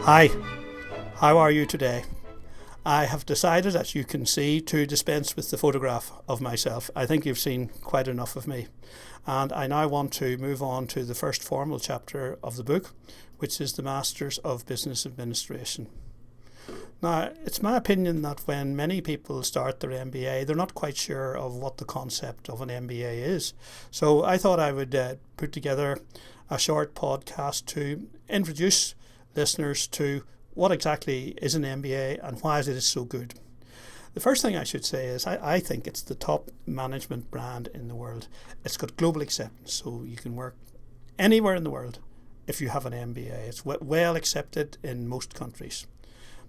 Hi, how are you today? I have decided, as you can see, to dispense with the photograph of myself. I think you've seen quite enough of me. And I now want to move on to the first formal chapter of the book, which is the Masters of Business Administration. Now, it's my opinion that when many people start their MBA, they're not quite sure of what the concept of an MBA is. So I thought I would put together a short podcast to introduce listeners to what exactly is an MBA and why it is so good. The first thing I should say is I think it's the top management brand in the world. It's got global acceptance, so you can work anywhere in the world if you have an MBA. It's well accepted in most countries.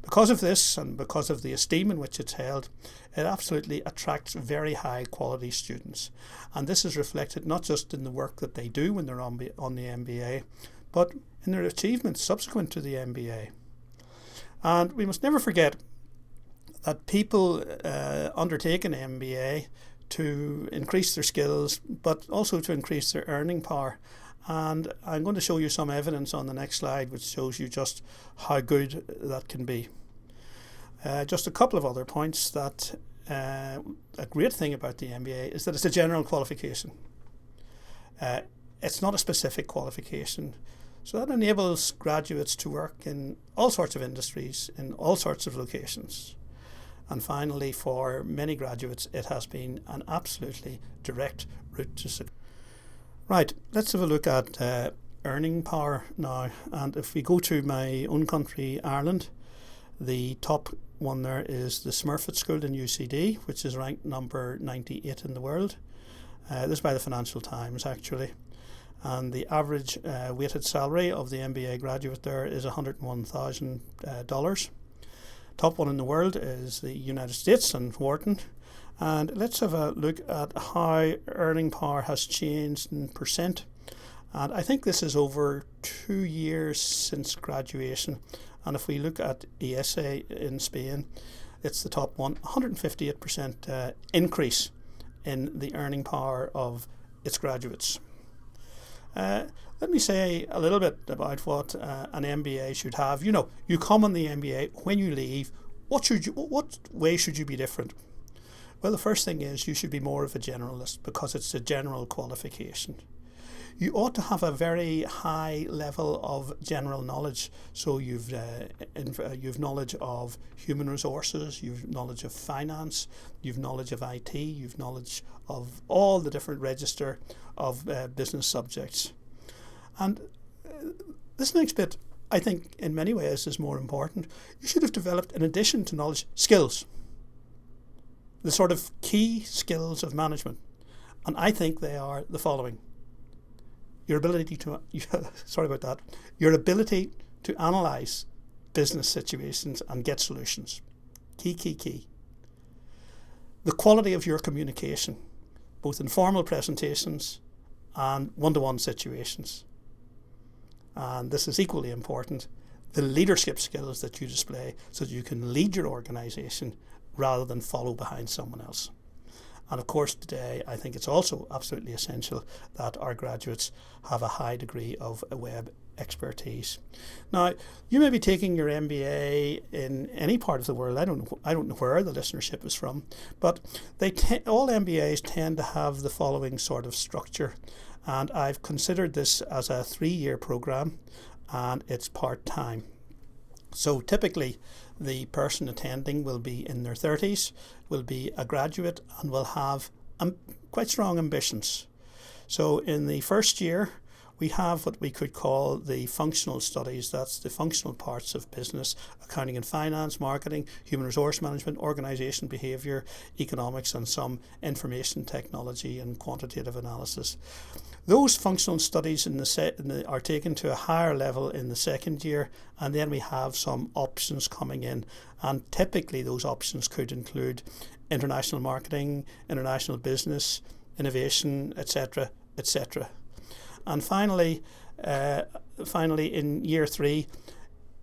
Because of this and because of the esteem in which it's held, it absolutely attracts very high quality students. And this is reflected not just in the work that they do when they're on the MBA, but in their achievements subsequent to the MBA. And we must never forget that people undertake an MBA to increase their skills, but also to increase their earning power. And I'm going to show you some evidence on the next slide which shows you just how good that can be. Just a couple of other points that a great thing about the MBA is that it's a general qualification. It's not a specific qualification. So that enables graduates to work in all sorts of industries, in all sorts of locations. And finally, for many graduates, it has been an absolutely direct route to success. Right, let's have a look at earning power now. And if we go to my own country, Ireland, the top one there is the Smurfit School in UCD, which is ranked number 98 in the world. This is by the Financial Times, actually. And the average weighted salary of the MBA graduate there is $101,000. Top one in the world is the United States and Wharton. And let's have a look at how earning power has changed in percent. And I think this is over 2 years since graduation. And if we look at ESA in Spain, it's the top one, 158% increase in the earning power of its graduates. Let me say a little bit about what an MBA should have. You know, you come on the MBA, when you leave, what way should you be different? Well, the first thing is you should be more of a generalist because it's a general qualification. You ought to have a very high level of general knowledge. So you've knowledge of human resources, you've knowledge of finance, you've knowledge of IT, you've knowledge of all the different register of business subjects. And this next bit, I think, in many ways is more important. You should have developed, in addition to knowledge, skills. The sort of key skills of management. And I think they are the following. Your ability to, your ability to analyse business situations and get solutions. Key. The quality of your communication, both in formal presentations and one-to-one situations. And this is equally important, the leadership skills that you display so that you can lead your organisation rather than follow behind someone else. And of course today I think it's also absolutely essential that our graduates have a high degree of web expertise. Now, you may be taking your MBA in any part of the world. I don't know where the listenership is from, but all MBAs tend to have the following sort of structure. And I've considered this as a 3-year program, and it's part-time. So typically the person attending will be in their 30s, will be a graduate, and will have quite strong ambitions. So in the first year, we have what we could call the functional studies. That's the functional parts of business: accounting and finance, marketing, human resource management, organisation behaviour, economics, and some information technology and quantitative analysis. Those functional studies are taken to a higher level in the second year, and then we have some options coming in. And typically those options could include international marketing, international business, innovation, etc., etc. And finally, in year 3,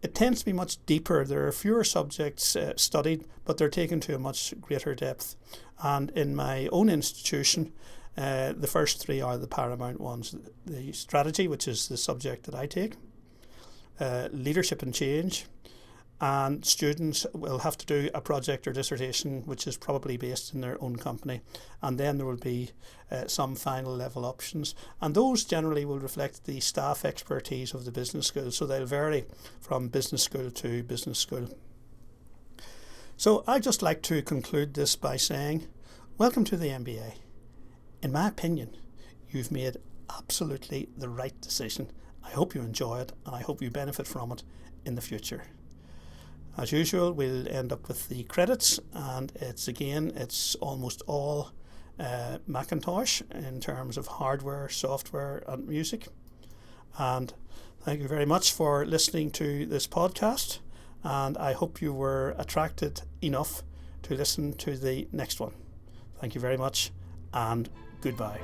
it tends to be much deeper. There are fewer subjects studied, but they're taken to a much greater depth. And in my own institution, the first 3 are the paramount ones. The strategy, which is the subject that I take. leadership and change, and students will have to do a project or dissertation which is probably based in their own company, and then there will be some final level options, and those generally will reflect the staff expertise of the business school, so they'll vary from business school to business school. So I'd just like to conclude this by saying, welcome to the MBA. In my opinion, you've made absolutely the right decision. I hope you enjoy it, and I hope you benefit from it in the future. As usual, we'll end up with the credits, and it's almost all Macintosh in terms of hardware, software and music. And thank you very much for listening to this podcast, and I hope you were attracted enough to listen to the next one. Thank you very much, and goodbye.